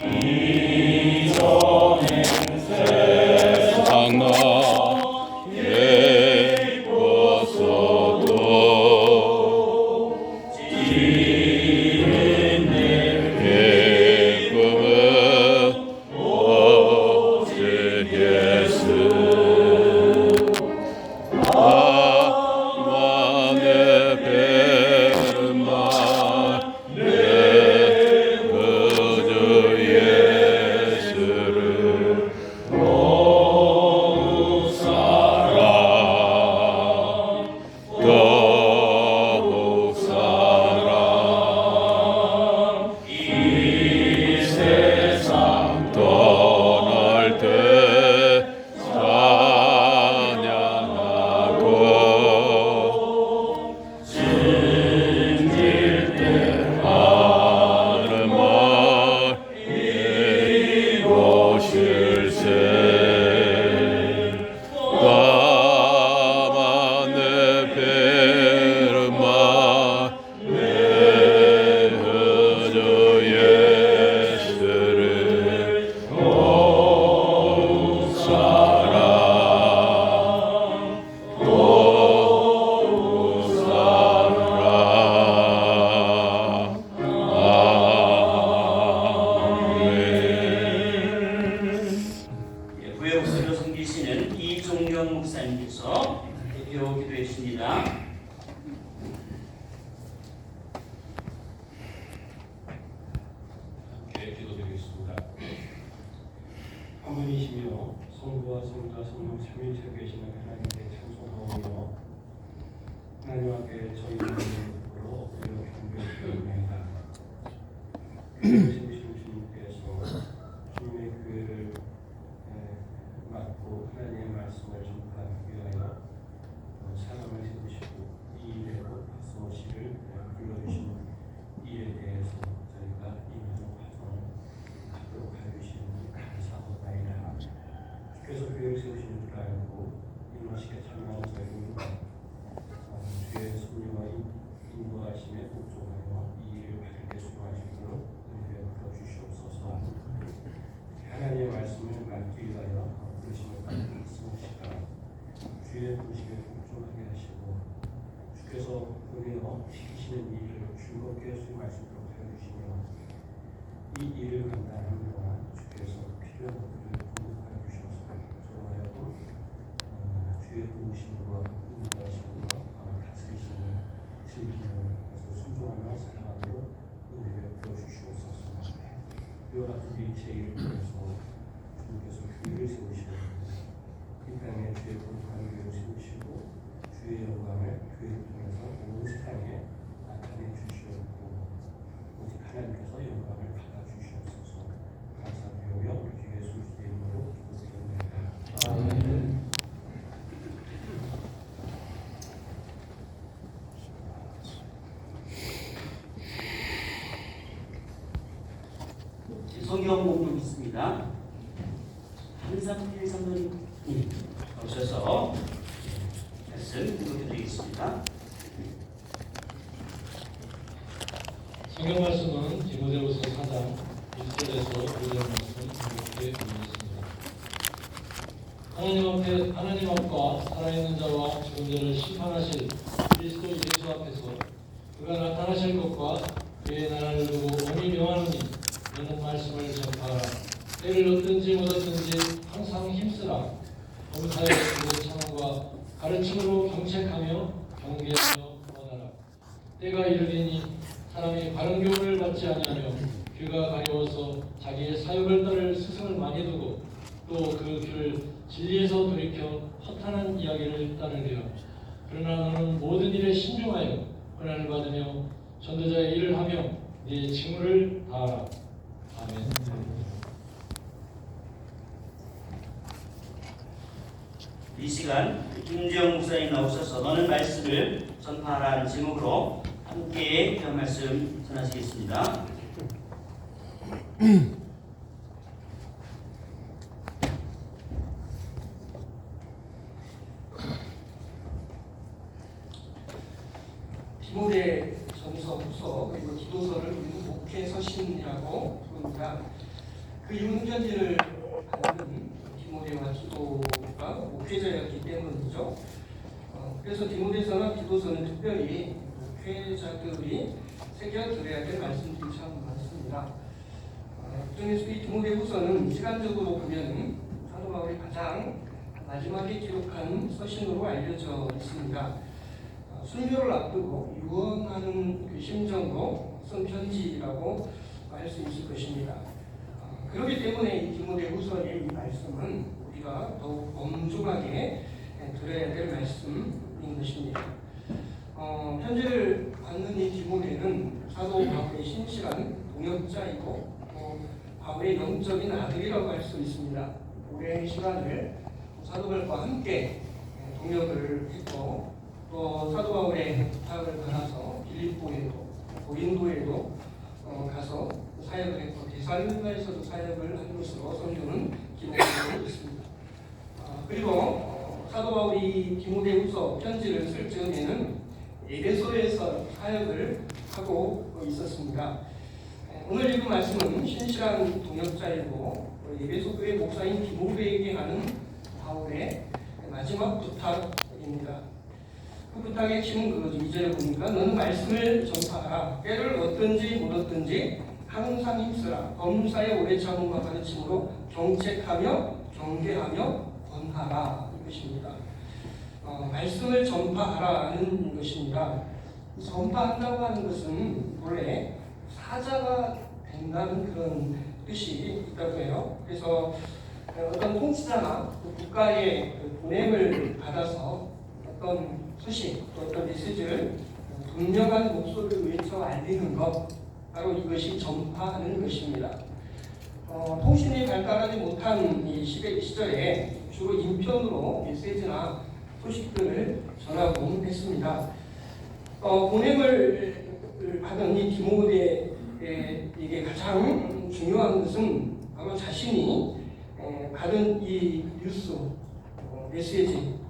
이전의 세상 나 예뻤어도 지은 내 기쁨은 오직 예수 나만의 베르마 내 구주 예수를 더욱 사랑 더욱 사랑 이 세상 떠날 때 찬양하고 숨길 때 하는 말 이곳일세 나만의 베르마 내 구주 예수를 더욱 사랑 더욱 사랑 아멘. 구의 목소리로 섬기시는 이종경 목사님께서 대표 기도해 주십니다. 함께 기도드리겠습니다. 하나님이시며 성부와 성자 성령 삼위일체 계시는 하나님께 찬송하오며 하나님 앞에 저희 마음으로 엎드려 경배드립니다. 교회를 세우신 주님께서 주님의 교회를 맡고 하나님의 말씀을 전파하기 위하여 사람을 세우시고 이 일에 곧 박성호씨를 불러주신 일에 대해서 저희가 임하는 과정을 갖도록 하여 주시니 감사하옵나이다. 주께서 교회를 세우시는 줄 알고 임하시게 참여하는 저희는 주의 섭리와 인도하심에 복종하여 이 일을 바르게 수고하시도록 은혜를 부어주시옵소서. 하나님의 말씀을 맡기 위하여 부르심을 받는 성시가 주의 부르심에 복종하게 하시고 주께서 은혜로 시키시는 일을 즐겁게 수행하시도록 하여 주시며 이 일을 감당하는 동안 주께서 필요한 것들을 공급하여 주셔서 저하여도 주의 도우심과 인도하심과 다스리심을 즐기는 것을 순종하며 살아가도록 은혜를 부어주시옵소서. 이와 같은 일체 일을 통해서 주님께서 교회를 세우시고 이 땅에 주의 거룩한 교회를 세우시고 주의 영광을 교회를 통해서 온 세상에 나타내 주시옵고 오직 하나님께서 영광을 받아 주시옵소서. 감사드리며 우리 주 예수 그리스도의 이름으로 기도드립니다. 아멘. 성경 공부 있습니다. 한상필 장로님 오셔서 말씀 읽어드리겠습니다. 성경 말씀은 디모데후서 4장 1절에서 5절 말씀 이렇게 읽겠습니다. 하나님 앞과 살아있는 자와 죽은 자를 심판하실 그리스도 예수 앞에서 그가 나타나실 것과 그의 나라를 두고 원히 명하노니 너는 말씀을 전파하라. 때를 얻든지 못 얻든지 항상 힘쓰라. 범사의 참음과 가르침으로 경책하며 경계하며 원하라. 때가 이르리니 사람이 바른 교훈을 받지 아니하며 귀가 가려워서 자기의 사역을 따를 스승을 많이 두고 또 그 귀를 진리에서 돌이켜 허탄한 이야기를 따르리라. 그러나 너는 모든 일에 신중하여 고난을 받으며 전도자의 일을 하며 네 직무를 다하라. 아멘. 이 시간 김지영 목사님 나오셔서 너는 말씀을 전파하라는 제목으로 함께 귀한 말씀 전하시겠습니다. 디모데 전서 후서 그리고 기도서를 우리는 목회 서신이라고 부릅니다. 그 이혼 편지를 받는 디모데와 디도가 목회자였기 때문이죠. 그래서 디모데서나 디도서는 특별히 목회자들이 새겨들어야 될 말씀들이 참 많습니다. 그중에서 이 디모데후서는 시간적으로 보면 사도 바울이 가장 마지막에 기록한 서신으로 알려져 있습니다. 순교를 앞두고 유언하는 그 심정으로 쓴 편지라고 할 수 있을 것입니다. 그렇기 때문에 이 디모데후서의 이 말씀은 우리가 더욱 엄중하게 들어야 될 말씀인 것입니다. 편지를 받는 이 디모데는 사도 바울의 신실한 동역자이고 또 바울의 영적인 아들이라고 할 수 있습니다. 오랜 시간을 사도 바울과 함께 동역을 했고 또 사도 바울의 부탁을 받아서 빌립보에도 고린도에도 가서 사역을 했고 데살로니가에서도 사역을 한 것으로 성경은 기록되고 있습니다. 그리고 사도 바울이 디모데후서 편지를 쓸 즈음에는 에베소에서 사역을 하고 있었습니다. 오늘 읽은 말씀은 신실한 동역자이고 에베소 교회 목사인 디모데에게 하는 바울의 마지막 부탁입니다. 그 부탁의 핵심은 그거죠. 2절에 보니까 너는 말씀을 전파하라. 때를 얻든지 못 얻든지 항상 힘쓰라. 범사에 오래 참음과 가르침으로 경책하며 경계하며 권하라. 이것입니다. 말씀을 전파하라는 것입니다. 전파한다고 하는 것은 원래 사자가 된다는 그런 뜻이 있다고 해요. 그래서 어떤 통치자나 국가의 보냄을 받아서 어떤 소식, 어떤 메시지를 분명한 목소리를 외쳐 알리는 것, 바로 이것이 전파하는 것입니다. 통신이 발달하지 못한 이 시절에 주로 인편으로 메시지나 소식들을 전하곤 했습니다. 보냄을 받은 이 디모데에게 가장 중요한 것은 바로 자신이 받은 이 뉴스, 메시지,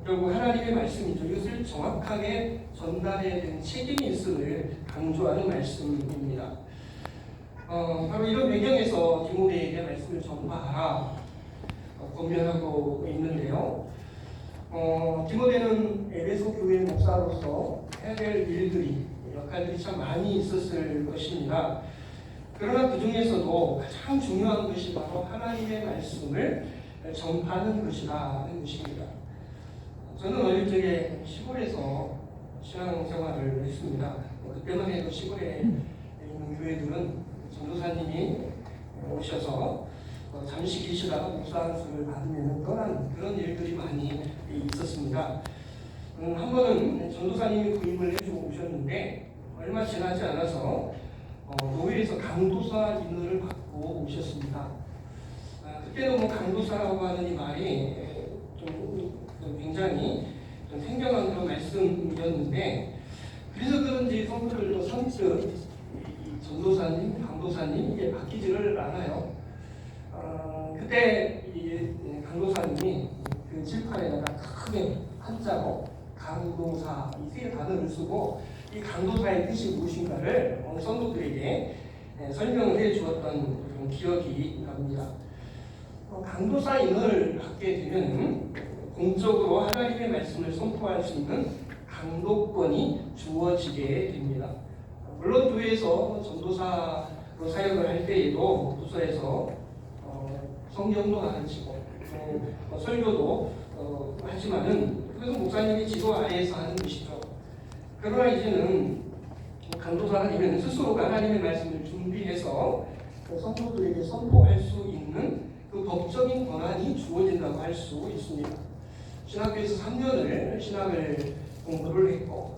결국 하나님의 말씀이죠. 이것을 정확하게 전달해야 되는 책임이 있음을 강조하는 말씀입니다. 바로 이런 배경에서 디모데에게 말씀을 전파하라 권면하고 있는데요. 디모데는 에베소 교회 목사로서 해야 될 일들이, 역할들이 참 많이 있었을 것입니다. 그러나 그 중에서도 가장 중요한 것이 바로 하나님의 말씀을 전파하는 것이라는 것입니다. 저는 어릴 적에 시골에서 신앙생활을 했습니다. 그때만 해도 시골에 있는 교회들은 전도사님이 오셔서 잠시 계시다가 목사 안수를 받으면 떠나는 그런 일들이 많이 있었습니다. 한 번은 전도사님이 구임을 해주고 오셨는데 얼마 지나지 않아서 노회에서 강도사 인을 받고 오셨습니다. 그때는 뭐 강도사라고 하는 이 말이 좀 굉장히 좀 생경한 그런 말씀이었는데, 그래서 그런지 성도들도 선뜻 전도사님, 강도사님 이게 바뀌지를 않아요. 그때 이 강도사님이 그 칠판에다가 크게 한자로 강도사 이 세 단어를 쓰고 이 강도사의 뜻이 무엇인가를 성도들에게 설명을 해 주었던 그런 기억이 납니다. 강도사인을 받게 되면 공적으로 하나님의 말씀을 선포할 수 있는 강도권이 주어지게 됩니다. 물론 교회에서 전도사로 사역을 할 때에도 부서에서 성경도 가르치고 설교도 하지만은 그래서 목사님이 지도 아래에서 하는 것이죠. 그러나 이제는 강도사가 되면 스스로가 하나님의 말씀을 준비해서 성도들에게 선포할 수 있는 그 법적인 권한이 주어진다고 할 수 있습니다. 신학교에서 3년을 신학을 공부를 했고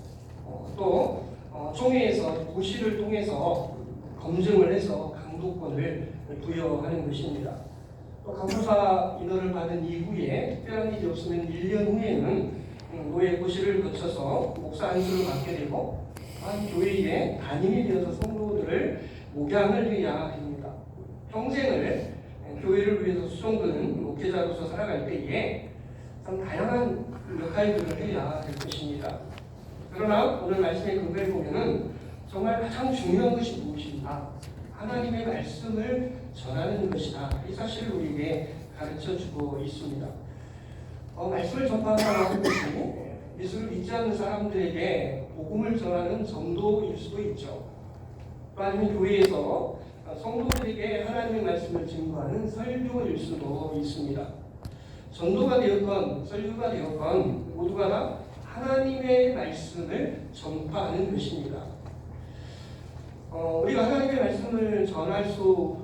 또 총회에서 고시를 통해서 검증을 해서 강도권을 부여하는 것입니다. 또 강도사 인허를 받은 이후에 특별한 일이 없으면 1년 후에는 노예 고시를 거쳐서 목사 안수를 받게 되고 한 교회의 담임이 되어서 성도들을 목양을 해야 됩니다. 평생을 교회를 위해서 수종드는 목회자로서 살아갈 때에 참 다양한 역할들을 해야 될 것입니다. 그러나 오늘 말씀의 근거에 보면은 정말 가장 중요한 것이 무엇인가? 하나님의 말씀을 전하는 것이다. 이 사실을 우리에게 가르쳐주고 있습니다. 말씀을 전파하는 것이 예수를 믿지 않는 사람들에게 복음을 전하는 전도일 수도 있죠. 또 아니면 교회에서 성도들에게 하나님의 말씀을 증거하는 설교일 수도 있습니다. 전도가 되었건 설교가 되었건 모두가 다 하나님의 말씀을 전파하는 것입니다. 우리가 하나님의 말씀을 전할 수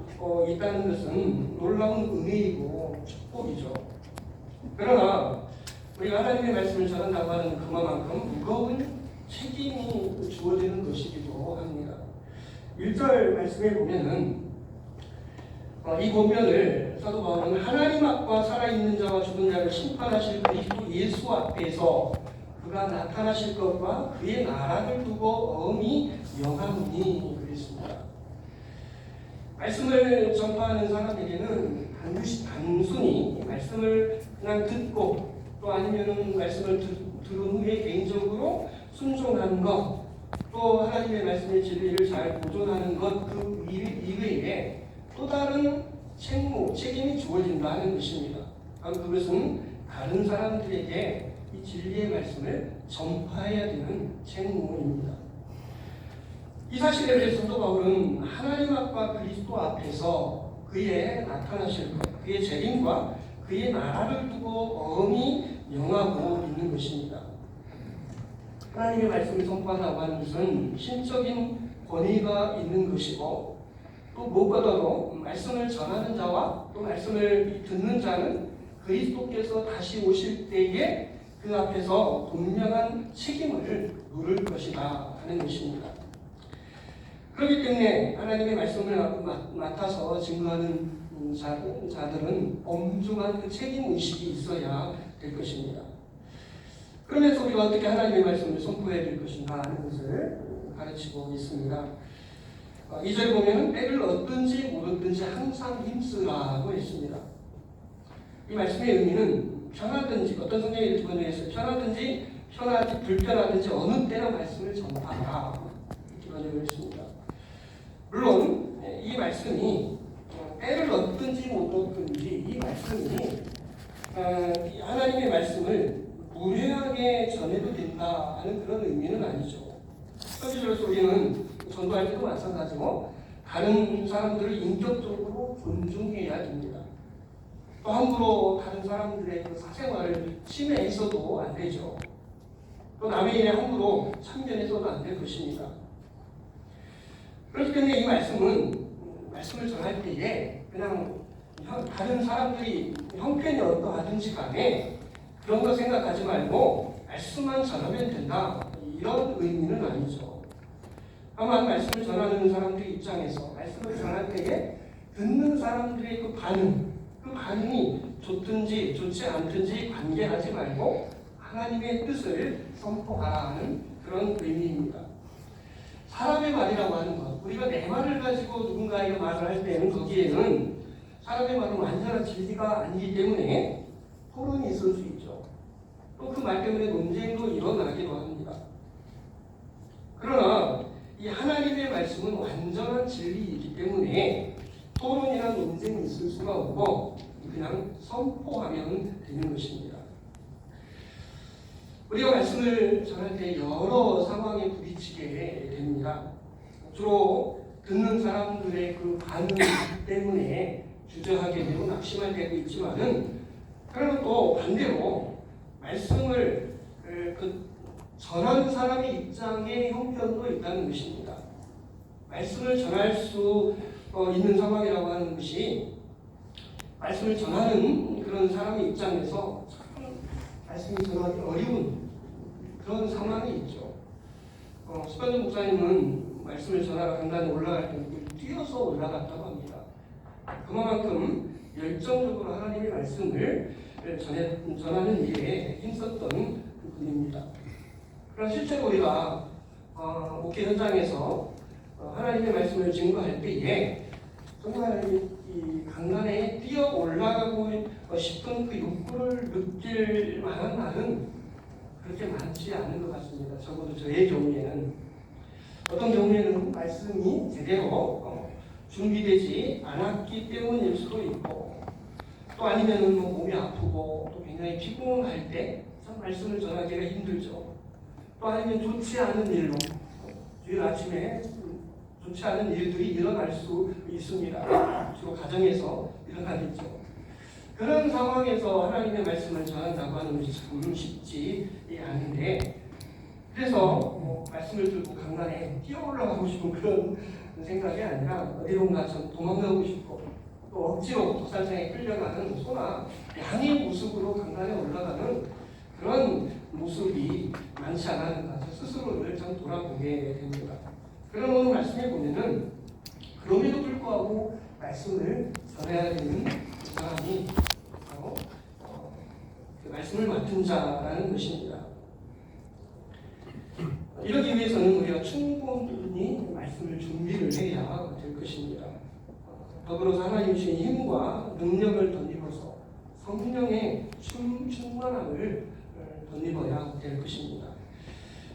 있다는 것은 놀라운 은혜이고 축복이죠. 그러나 우리가 하나님의 말씀을 전한다고 하는 그만큼 무거운 책임이 주어지는 것이기도 합니다. 1절 말씀에 보면은 이 본면을 사도 바울은 하나님 앞과 살아있는 자와 죽은 자를 심판하실 그리스도 예수 앞에서 그가 나타나실 것과 그의 나라를 두고 엄히 명하노니 그랬습니다. 말씀을 전파하는 사람에게는 단순히 말씀을 그냥 듣고 또 아니면 말씀을 들은 후에 개인적으로 순종하는 것, 또 하나님의 말씀의 진리를 잘 보존하는 것 그 이외에 또 다른 책임이 주어진다는 것입니다. 그것은 다른 사람들에게 이 진리의 말씀을 전파해야 되는 책무입니다. 이 사실에 대해서 사도 바울은 하나님 앞과 그리스도 앞에서 그의 나타나실 것, 그의 재림과 그의 나라를 두고 엄히 명하고 있는 것입니다. 하나님의 말씀을 선포한다고 하는 것은 신적인 권위가 있는 것이고 또 무엇보다도 말씀을 전하는 자와 또 말씀을 듣는 자는 그리스도께서 다시 오실 때에 그 앞에서 분명한 책임을 물을 것이다 하는 것입니다. 그렇기 때문에 하나님의 말씀을 맡아서 증거하는 자들은 엄중한 그 책임의식이 있어야 될 것입니다. 그러면서 우리가 어떻게 하나님의 말씀을 선포해야 될 것인가 하는 것을 가르치고 있습니다. 2절에 보면 때를 얻든지 못 얻든지 항상 힘쓰라고 했습니다. 이 말씀의 의미는 편하든지 어떤 성경이 이렇게 번역했어요. 편하든지 불편하든지 어느 때나 말씀을 전파하라 이렇게 번역을 했습니다. 물론 이 말씀이 때를 얻든지 못 얻든지 이 말씀이 하나님의 말씀을 무례하게 전해도 된다 하는 그런 의미는 아니죠. 현실로서 우리는 전도할 때도 마찬가지고 다른 사람들을 인격적으로 존중해야 됩니다. 또 함부로 다른 사람들의 그 사생활을 침해해서도 안 되죠. 또 남의 일에 함부로 참견해서도 안 될 것입니다. 그렇기 때문에 이 말씀을 전할 때에 그냥 다른 사람들이 형편이 어떠하든지 간에 그런 거 생각하지 말고 말씀만 전하면 된다 이런 의미는 아니죠. 다만 말씀을 전하는 사람들 입장에서 말씀을 전할 때에 듣는 사람들의 그 반응이 좋든지 좋지 않든지 관계하지 말고 하나님의 뜻을 선포하라는 그런 의미입니다. 사람의 말이라고 하는 것, 우리가 내 말을 가지고 누군가에게 말을 할 때는 거기에는 사람의 말은 완전한 진리가 아니기 때문에 토론이 있을 수 있죠. 또 그 말 때문에 논쟁도 일어나기도 합니다. 그러나 이 하나님의 말씀은 완전한 진리이기 때문에 토론이나 논쟁이 있을 수가 없고 그냥 선포하면 되는 것입니다. 우리가 말씀을 전할 때 여러 상황에 부딪히게 됩니다. 주로 듣는 사람들의 그 반응 때문에 주저하게 되고 낙심할 때도 있지만은 그러나 또 반대로 말씀을 전하는 사람의 입장의 형편도 있다는 것입니다. 말씀을 전할 수 있는 상황이라고 하는 것이 말씀을 전하는 그런 사람의 입장에서 참 말씀이 전하기 어려운 그런 상황이 있죠. 수반전 목사님은 말씀을 전하러 강단에 올라갈 때 뛰어서 올라갔다고 합니다. 그만큼 열정적으로 하나님의 말씀을 전하는 일에 힘썼던 분입니다. 그러나 실제로 우리가 목회 현장에서 하나님의 말씀을 증거할 때에 정말 이 강단에 뛰어 올라가고 싶은 그 욕구를 느낄 만한 날은 그렇게 많지 않은 것 같습니다. 적어도 저의 경우에는 어떤 경우에는 말씀이 제대로 준비되지 않았기 때문일 수도 있고, 또 아니면은 뭐 몸이 아프고 또 굉장히 피곤할 때 참 말씀을 전하기가 힘들죠. 또 아니면 좋지 않은 일로 주일 아침에 좋지 않은 일들이 일어날 수 있습니다. 주로 가정에서 일어나겠죠. 그런 상황에서 하나님의 말씀을 전한다고 하는 것이 참 쉽지 않은데, 그래서 말씀을 들고 강단에 뛰어 올라가고 싶은 그런 생각이 아니라 어디론가 좀 도망가고 싶고 또 억지로 도살장에 끌려가는 소나 양의 모습으로 강단에 올라가는 그런 모습이 많지 않았는가, 스스로를 좀 돌아보게 됩니다. 그런 오늘 말씀에 보면은 그럼에도 불구하고 말씀을 전해야 되는 사람이 바로 그 말씀을 맡은 자라는 것입니다. 이러기 위해서는 우리가 충분히 말씀을 준비를 해야 될 것입니다. 더불어서 하나님 주신 힘과 능력을 덧입어서 성령의 충만함을 덧입어야 될 것입니다.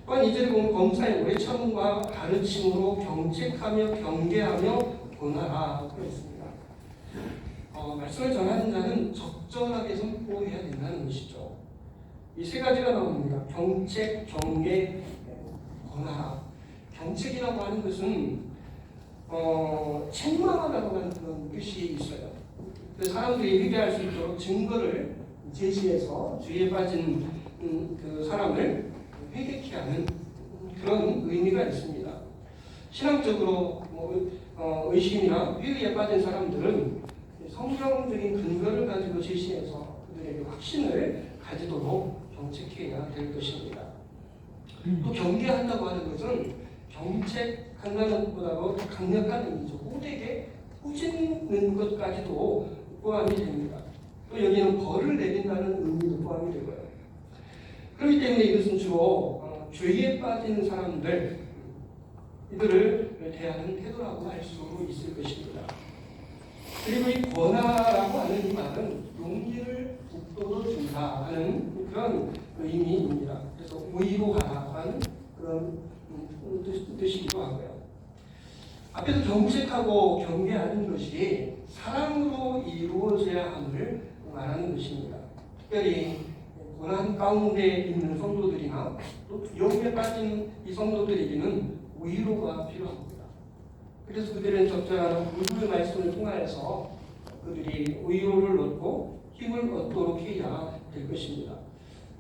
또한 이절에 보면 범사의 외참과 가르침으로 경책하며 경계하며 권하라고 했습니다. 말씀을 전하는 자는 적절하게 선포해야 된다는 것이죠. 이 세 가지가 나옵니다. 경책, 경계, 권하라. 경책이라고 하는 것은 책망하라고 하는 그런 뜻이 있어요. 그 사람들이 회개할 수 있도록 증거를 제시해서 죄에 빠진 그 사람을 회개케 하는 그런 의미가 있습니다. 신앙적으로 의심이나 회의에 빠진 사람들은 성경적인 근거를 가지고 제시해서 그들에게 확신을 가지도록 경책해야 될 것입니다. 또 경계한다고 하는 것은 경책한다는 것보다도 더 강력한 의미죠. 호되게 꾸짖는 것까지도 포함이 됩니다. 또 여기는 벌을 내린다는 의미도 포함이 되고요. 그렇기 때문에 이것은 주로 죄에 빠진 사람들, 이들을 대하는 태도라고 할 수 있을 것입니다. 그리고 이 권하라고 하는 이 말은 용기를 북돋워 준다 하는 그런 의미입니다. 그래서 위로하라는 그런 뜻이기도 하고요. 앞에서 경책하고 경계하는 것이 사랑으로 이루어져야 함을 말하는 것입니다. 특별히 고난 가운데 있는 성도들이나 또 두려움에 빠진 이 성도들에게는 위로가 필요합니다. 그래서 그들은 적절한 불구의 말씀을 통하여서 그들이 위로를 얻고 힘을 얻도록 해야 될 것입니다.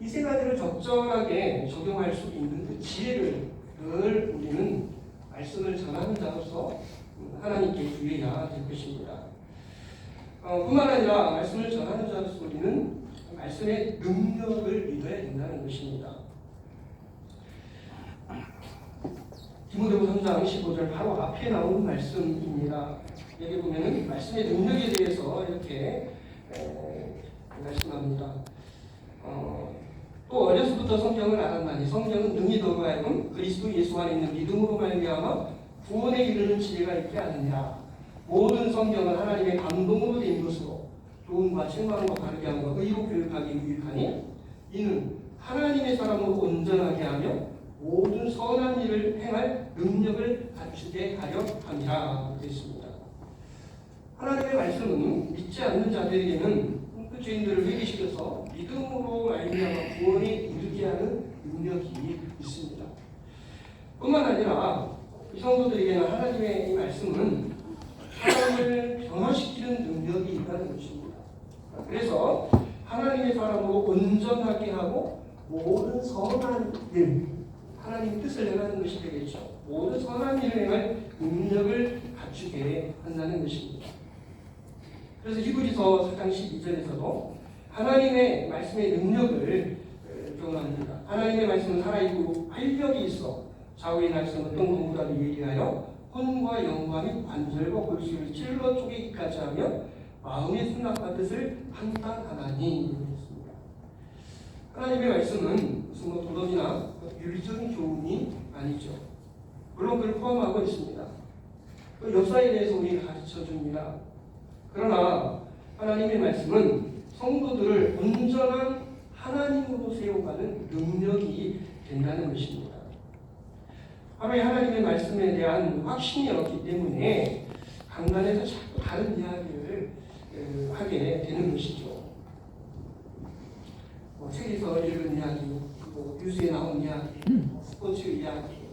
이 세 가지를 적절하게 적용할 수 있는 그 지혜를 늘 우리는 말씀을 전하는 자로서 하나님께 구해야 될 것입니다. 뿐만 아니라 말씀을 전하는 자로서 우리는 말씀의 능력을 믿어야 된다는 것입니다. 디모데후서 3장 15절 바로 앞에 나온 말씀입니다. 여기 보면은 말씀의 능력에 대해서 이렇게 말씀합니다. 또 어려서부터 성경을 알았나니 성경은 능히 너로 하여금 그리스도 예수 안에 있는 믿음으로 말미암아 구원에 이르는 지혜가 있게 하느냐. 모든 성경은 하나님의 감동으로 된 것으로 교훈과 책망과 바르게 함과 의로 교육하기 유익하니 이는 하나님의 사람으로 온전하게 하며 모든 선한 일을 행할 능력을 갖추게 하려 함이라 되었습니다. 하나님의 말씀은 믿지 않는 자들에게는 그 죄인들을 회개시켜서 믿음으로 말미암아 구원에 이르게 하는 능력이 있습니다. 뿐만 아니라 이 성도들에게는 하나님의 이 말씀은 사람을 변화시키는 능력이 있다는 것입니다. 그래서 하나님의 사람으로 온전하게 하고 모든 선한 일, 하나님의 뜻을 행하는 것이 되겠죠. 모든 선한 일을 행할 능력을 갖추게 한다는 것입니다. 그래서 히브리서 4장 12절에서도 하나님의 말씀의 능력을 경험합니다. 하나님의 말씀은 살아있고 활력이 있어 좌우의 날선 어떤 것보다도 예리하여 혼과 영과 및 관절과 골수를 찔러 쪼개기까지 하며 마음의 생각과 뜻을 판단하나니. 하나님의 말씀은 무슨 도덕이나 윤리적인 교훈이 아니죠. 물론 그걸 포함하고 있습니다. 그 역사에 대해서 우리가 가르쳐 줍니다. 그러나 하나님의 말씀은 성도들을 온전한 하나님으로 세워가는 능력이 된다는 것입니다. 바로 이 하나님의 말씀에 대한 확신이었기 때문에 강단에서 자꾸 다른 이야기를 하게 되는 것이죠. 책에서 읽은 이야기, 뉴스에 나온 이야기, 스포츠 이야기,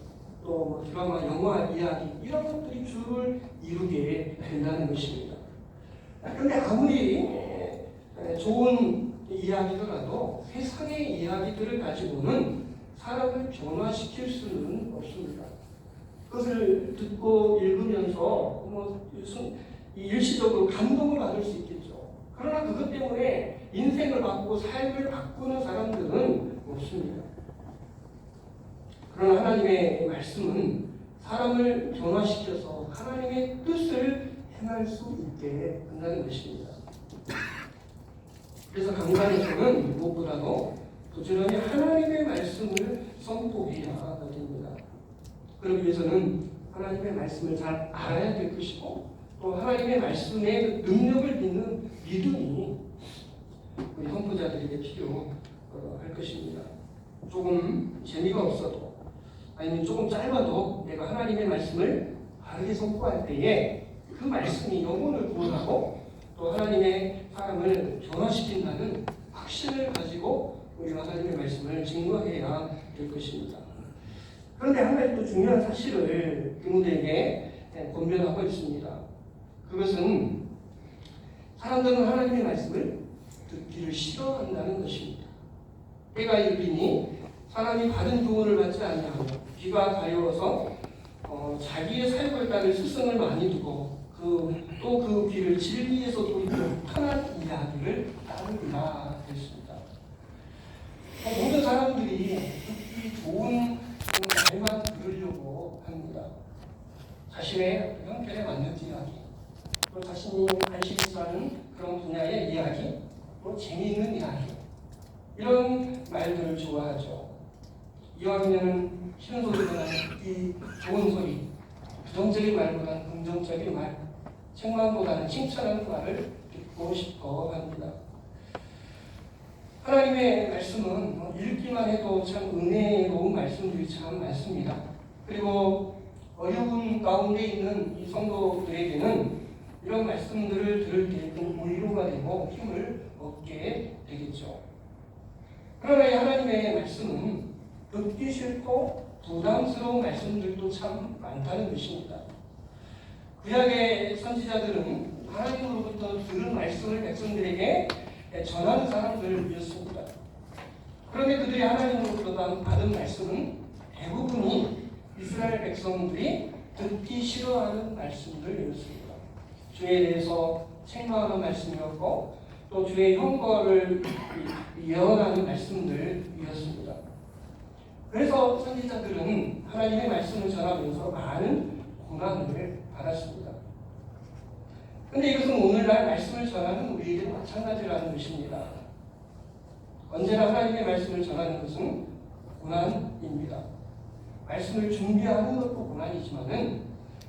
또 드라마, 영화 이야기 이런 것들이 주를 이루게 된다는 것입니다. 그런데 아무리 좋은 이야기더라도 세상의 이야기들을 가지고는 사람을 변화시킬 수는 없습니다. 그것을 듣고 읽으면서 일시적으로 감동을 받을 수 있겠죠. 그러나 그것 때문에 인생을 바꾸고 삶을 바꾸는 사람들은 없습니다. 그러나 하나님의 말씀은 사람을 변화시켜서 하나님의 뜻을 행할 수 있게 한다는 것입니다. 그래서 강단에서는 무엇보다도 부지런히 하나님의 말씀을 선포해야 됩니다. 그러기 위해서는 하나님의 말씀을 잘 알아야 될 것이고 또 하나님의 말씀의 능력을 믿는 믿음이 우리 선포자들에게 필요할 것입니다. 조금 재미가 없어도 아니면 조금 짧아도 내가 하나님의 말씀을 바르게 선포할 때에 그 말씀이 영혼을 구원하고 또 하나님의 사람을 변화시킨다는 확신을 가지고 우리가 하나님의 말씀을 증거해야 될 것입니다. 그런데 한 가지 또 중요한 사실을 교무들에게 권면하고 있습니다. 그것은 사람들은 하나님의 말씀을 듣기를 싫어한다는 것입니다. 때가 이르리니 사람이 받은 교훈을 받지 아니하고 귀가 가려워서 자기의 사역을 따를 스승을 많이 두고 또 그 귀를 진리에서 돌이켜 편한 이야기를 따르리라 했습니다. 모든 사람들이 듣기 좋은 말만 들으려고 합니다. 자신의 형편에 맞는 이야기, 또 자신이 관심이 사는 그런 분야의 이야기, 또 재미있는 이야기, 이런 말들을 좋아하죠. 이왕이면 싫은 소리보다는 듣기 좋은 소리, 부정적인 말보다는 긍정적인 말, 책망보다는 칭찬하는 말을 듣고 싶어 합니다. 하나님의 말씀은 읽기만 해도 참 은혜로운 말씀들이 참 많습니다. 그리고 어려운 가운데 있는 이 성도들에게는 이런 말씀들을 들을 때 위로가 되고 힘을 얻게 되겠죠. 그러나 이 하나님의 말씀은 듣기 싫고 부담스러운 말씀들도 참 많다는 것입니다. 구약의 선지자들은 하나님으로부터 들은 말씀을 백성들에게 전하는 사람들이었습니다. 그런데 그들이 하나님으로부터 받은 말씀은 대부분이 이스라엘 백성들이 듣기 싫어하는 말씀들이었습니다. 주에 대해서 책망하는 말씀이었고 또 주의 형벌을 예언하는 말씀들이었습니다. 그래서 선지자들은 하나님의 말씀을 전하면서 많은 고난을 받았습니다. 그런데 이것은 오늘날 말씀을 전하는 우리에게도 마찬가지라는 것입니다. 언제나 하나님의 말씀을 전하는 것은 고난입니다. 말씀을 준비하는 것도 고난이지만은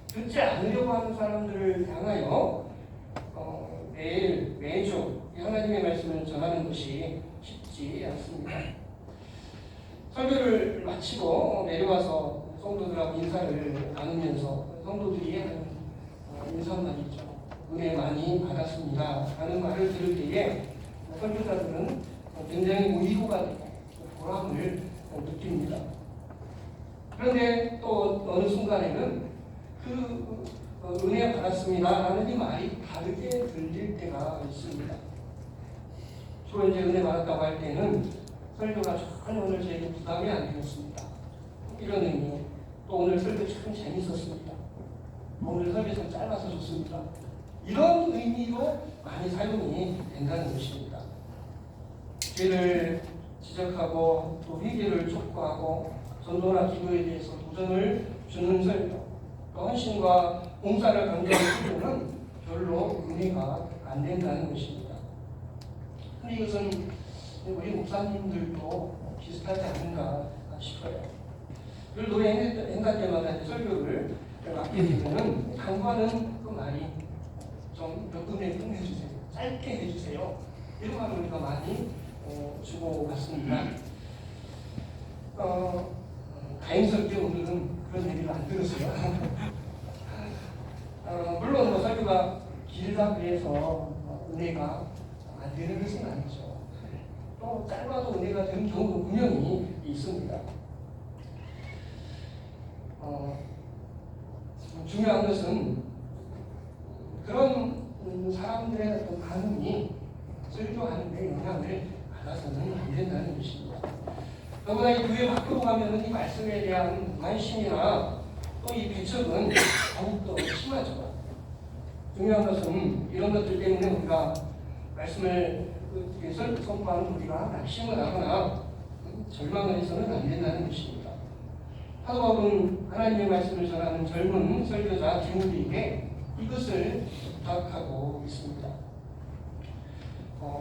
듣지 않으려고 하는 사람들을 향하여 매주 하나님의 말씀을 전하는 것이 쉽지 않습니다. 설교를 마치고 내려와서 성도들하고 인사를 나누면서 성도들이 하는 인사만 있죠. 은혜 많이 받았습니다 하는 말을 들을 때에 설교자들은 굉장히 위로가 되고 보람을 느낍니다. 그런데 또 어느 순간에는 그 은혜 받았습니다 라는 이 말이 다르게 들릴 때가 있습니다. 주로 이제 은혜 받았다고 할 때는 설교가 전혀 오늘 저에게 부담이 안 되었습니다. 이런 의미. 또 오늘 설교 참 재밌었습니다. 오늘 설교 참 짧아서 좋습니다. 이런 의미로 많이 사용이 된다는 것입니다. 죄를 지적하고 또 회개를 촉구하고 전도나 기도에 대해서 도전을 주는 설교, 또 헌신과 봉사를 강조하는 설교는 별로 의미가 안 된다는 것입니다. 근데 이것은 우리 목사님들도 비슷하지 않은가 싶어요. 늘 노래 행사 때마다 설교를 맡게 되면은 강구하는 그 말이 좀 몇 분에 끝내주세요. 짧게 해주세요. 이런 말을 우리가 많이 주고 갔습니다. 다행스럽게 오늘은 그런 얘기를 안 들었어요. 물론 뭐 길다 그래서 은혜가 안 되는 것은 아니죠. 또 짧아도 은혜가 되는 경우도 분명히 있습니다. 중요한 것은 그런 사람들의 어떤 반응이 설교하는 데 영향을 받아서는 안 된다는 것입니다. 더구나 이 교회 밖으로 가면 이 말씀에 대한 관심이나 또 이 배척은 더욱더 심하죠. 중요한 것은 이런 것들 때문에 우리가 말씀을 선포하는 우리가 낙심을 하거나 절망을 해서는 안 된다는 것입니다. 사도 바울은 하나님의 말씀을 전하는 젊은 설교자 디모데에게 이것을 부탁하고 있습니다.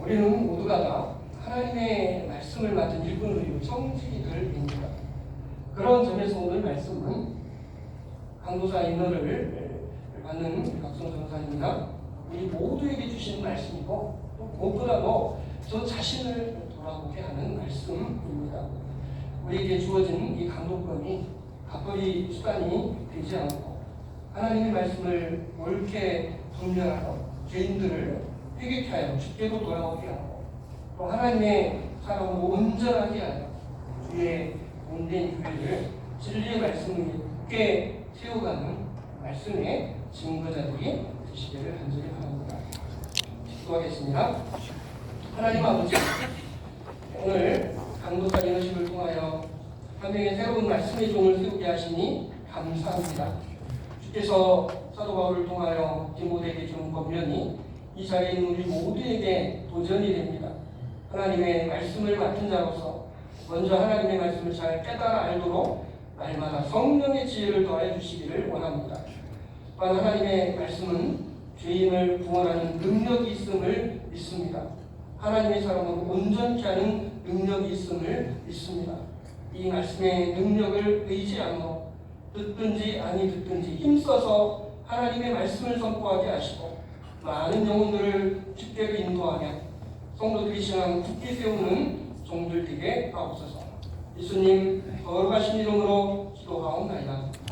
우리는 모두가 다 하나님의 말씀을 맡은 일꾼으로 청지기들입니다. 그런 점에서 오늘 말씀은 강도사 인허를 받는 각성 전사님이나 우리 모두에게 주시는 말씀이고 또 무엇보다도 저 자신을 돌아보게 하는 말씀입니다. 우리에게 주어진 이 강도권이 갑벌이 수단이 되지 않고 하나님의 말씀을 옳게 분별하여 죄인들을 회개케 하여 주께로 돌아오게 하고 또 하나님의 사람으로 온전하게 하여 주의 온된 교회를 진리의 말씀을 굳게 세워가는 말씀의 증거자들이 되시기를 간절히 바랍니다. 기도하겠습니다. 하나님 아버지, 오늘 강도사 인허식을 통하여 한 명의 새로운 말씀의 종을 세우게 하시니 감사합니다. 주께서 사도 바울을 통하여 디모데에게 준 권면이 이 자리에 있는 우리 모두에게 도전이 됩니다. 하나님의 말씀을 맡은 자로서 먼저 하나님의 말씀을 잘 깨달아 알도록 날마다 성령의 지혜를 더해 주시기를 원합니다. 또한 하나님의 말씀은 죄인을 구원하는 능력이 있음을 믿습니다. 하나님의 사람으로 온전케 하는 능력이 있음을 믿습니다. 이 말씀의 능력을 의지하며 듣든지 아니 듣든지 힘써서 하나님의 말씀을 선포하게 하시고 많은 영혼들을 주께로 인도하며 성도들이 신앙 굳게 세우는 종들 되게 하옵소서. 예수님 거룩하신 이름으로 기도하옵나이다.